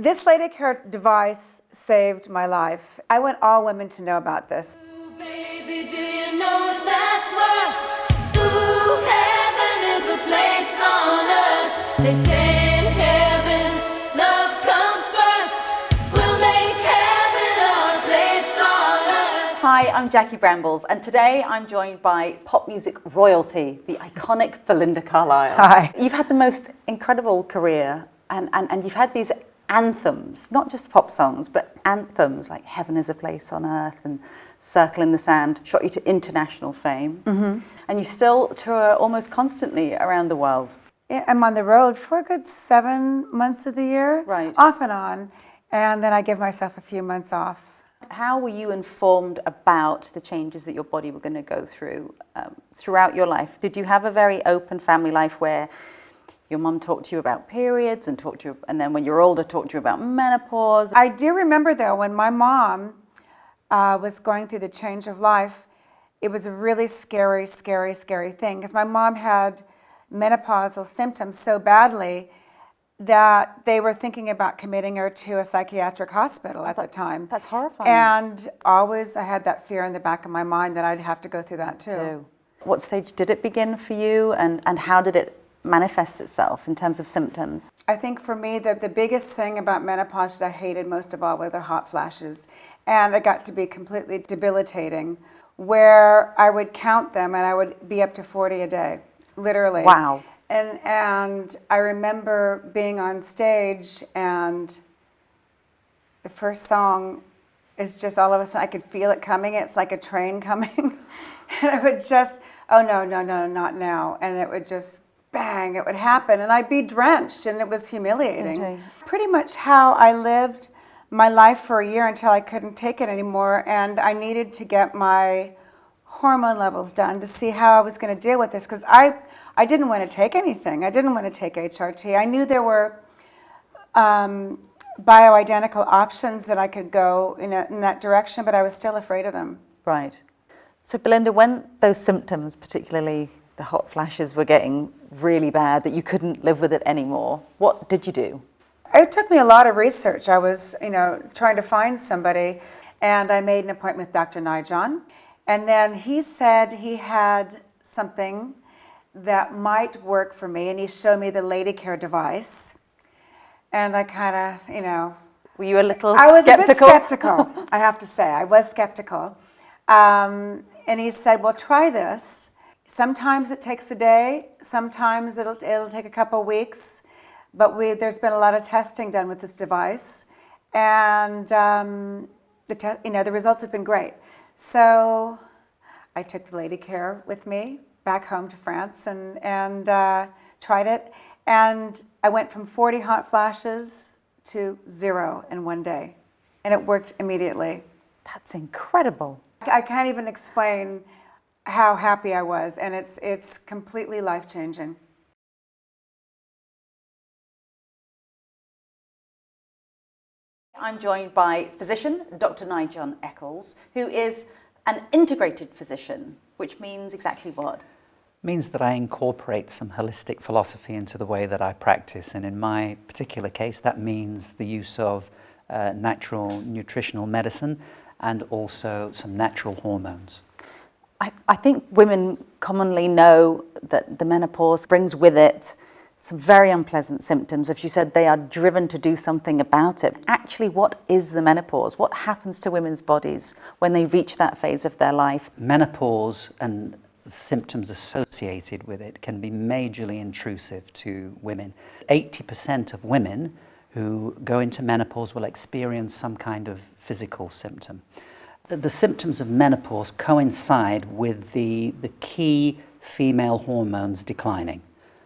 This LadyCare device saved my life. I want all women to know about this. Ooh, baby, do you know what that's worth? Ooh, heaven is a place on earth. They say in heaven, love comes first. We'll make heaven our place on earth. Hi, I'm Jackie Brambles, and today I'm joined by pop music royalty, the iconic Belinda Carlisle. Hi. You've had the most incredible career, and you've had these anthems, not just pop songs, but anthems like Heaven is a Place on Earth and Circle in the Sand, shot you to international fame. Mm-hmm. And you still tour almost constantly around the world. Yeah, I'm on the road for a good 7 months of the year, Right. Off and on, and then I give myself a few months off. How were you informed about the changes that your body were going to go through throughout your life? Did you have a very open family life where your mum talked to you about periods and then when you're older, talked to you about menopause? I do remember, though, when my mom was going through the change of life, it was a really scary, scary, scary thing, because my mom had menopausal symptoms so badly that they were thinking about committing her to a psychiatric hospital at the time. That's horrifying. And always I had that fear in the back of my mind that I'd have to go through that too. What stage did it begin for you, and how did it manifest itself in terms of symptoms? I think for me, the biggest thing about menopause that I hated most of all were the hot flashes. And it got to be completely debilitating, where I would count them and I would be up to 40 a day, literally. Wow. And I remember being on stage, and the first song is just all of a sudden I could feel it coming. It's like a train coming. And it would just, oh no, not now. And it would just bang, it would happen. And I'd be drenched, and it was humiliating. Okay. Pretty much how I lived my life for a year until I couldn't take it anymore. And I needed to get my hormone levels done to see how I was going to deal with this, because I didn't want to take anything. I didn't want to take HRT. I knew there were bioidentical options that I could go in that direction, but I was still afraid of them. Right. So Belinda, when those symptoms, particularly the hot flashes, were getting really bad, that you couldn't live with it anymore, what did you do? It took me a lot of research. I was, trying to find somebody, and I made an appointment with Dr. Nyjon. And then he said he had something that might work for me, and he showed me the LadyCare device. And I kind of, Were you a little I was skeptical? a bit skeptical, I have to say. I was skeptical. And he said, well, try this. Sometimes it takes a day. Sometimes it'll take a couple of weeks. But there's been a lot of testing done with this device. And the results have been great. So I took the LadyCare with me back home to France and tried it. And I went from 40 hot flashes to 0 in one day. And it worked immediately. That's incredible. I can't even explain how happy I was, and it's completely life-changing. I'm joined by physician Dr. Nyjon Eccles, who is an integrated physician, which means exactly what? Means that I incorporate some holistic philosophy into the way that I practice, and in my particular case that means the use of natural nutritional medicine and also some natural hormones. I think women commonly know that the menopause brings with it some very unpleasant symptoms. As you said, they are driven to do something about it. Actually, what is the menopause? What happens to women's bodies when they reach that phase of their life? Menopause and the symptoms associated with it can be majorly intrusive to women. 80% of women who go into menopause will experience some kind of physical symptom. The symptoms of menopause coincide with the key female hormones declining.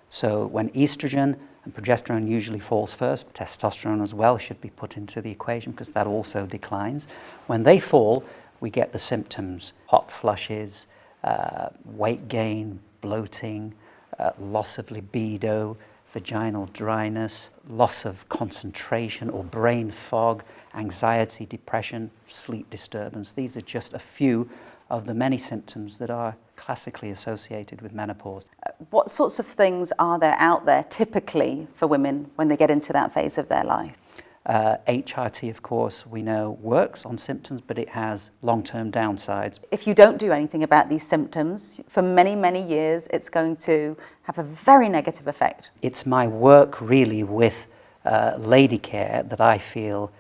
So when estrogen and progesterone usually falls first, testosterone as well should be put into the equation because that also declines. When they fall, we get the symptoms: hot flushes, weight gain, bloating, loss of libido, vaginal dryness, loss of concentration or brain fog, anxiety, depression, sleep disturbance. These are just a few of the many symptoms that are classically associated with menopause. What sorts of things are there out there typically for women when they get into that phase of their life? HRT, of course, we know works on symptoms, but it has long-term downsides. If you don't do anything about these symptoms, for many, many years, it's going to have a very negative effect. It's my work really with LadyCare that I feel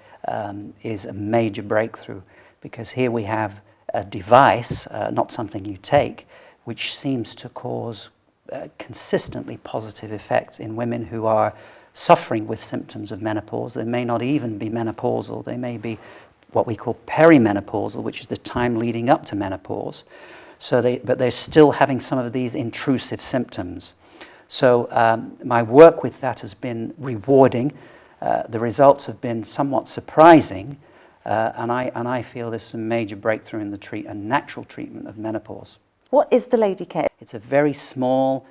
is a major breakthrough, because here we have a device, not something you take, which seems to cause consistently positive effects in women who are suffering with symptoms of menopause. They may not even be menopausal, they may be what we call perimenopausal, which is the time leading up to menopause. But they're still having some of these intrusive symptoms. So my work with that has been rewarding. The results have been somewhat surprising, and I feel there's a major breakthrough in a natural treatment of menopause. What is the LadyCare? It's a very small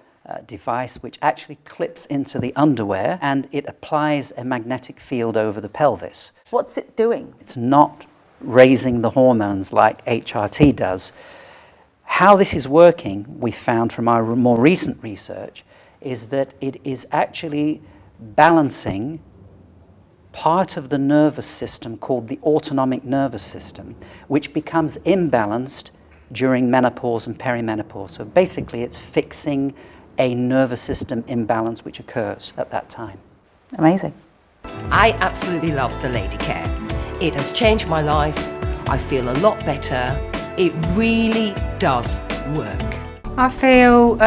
device which actually clips into the underwear, and it applies a magnetic field over the pelvis. What's it doing? It's not raising the hormones like HRT does. How this is working, we found from our more recent research, is that it is actually balancing part of the nervous system called the autonomic nervous system, which becomes imbalanced during menopause and perimenopause. So basically it's fixing a nervous system imbalance which occurs at that time. Amazing. I absolutely love the LadyCare. It has changed my life. I feel a lot better. It really does work. I feel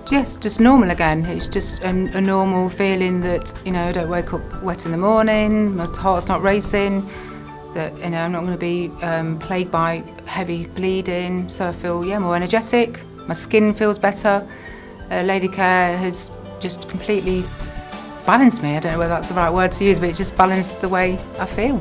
just normal again. It's just a normal feeling that, I don't wake up wet in the morning, my heart's not racing, that, I'm not going to be plagued by heavy bleeding. So I feel, more energetic. My skin feels better. LadyCare has just completely balanced me. I don't know whether that's the right word to use, but it just balanced the way I feel.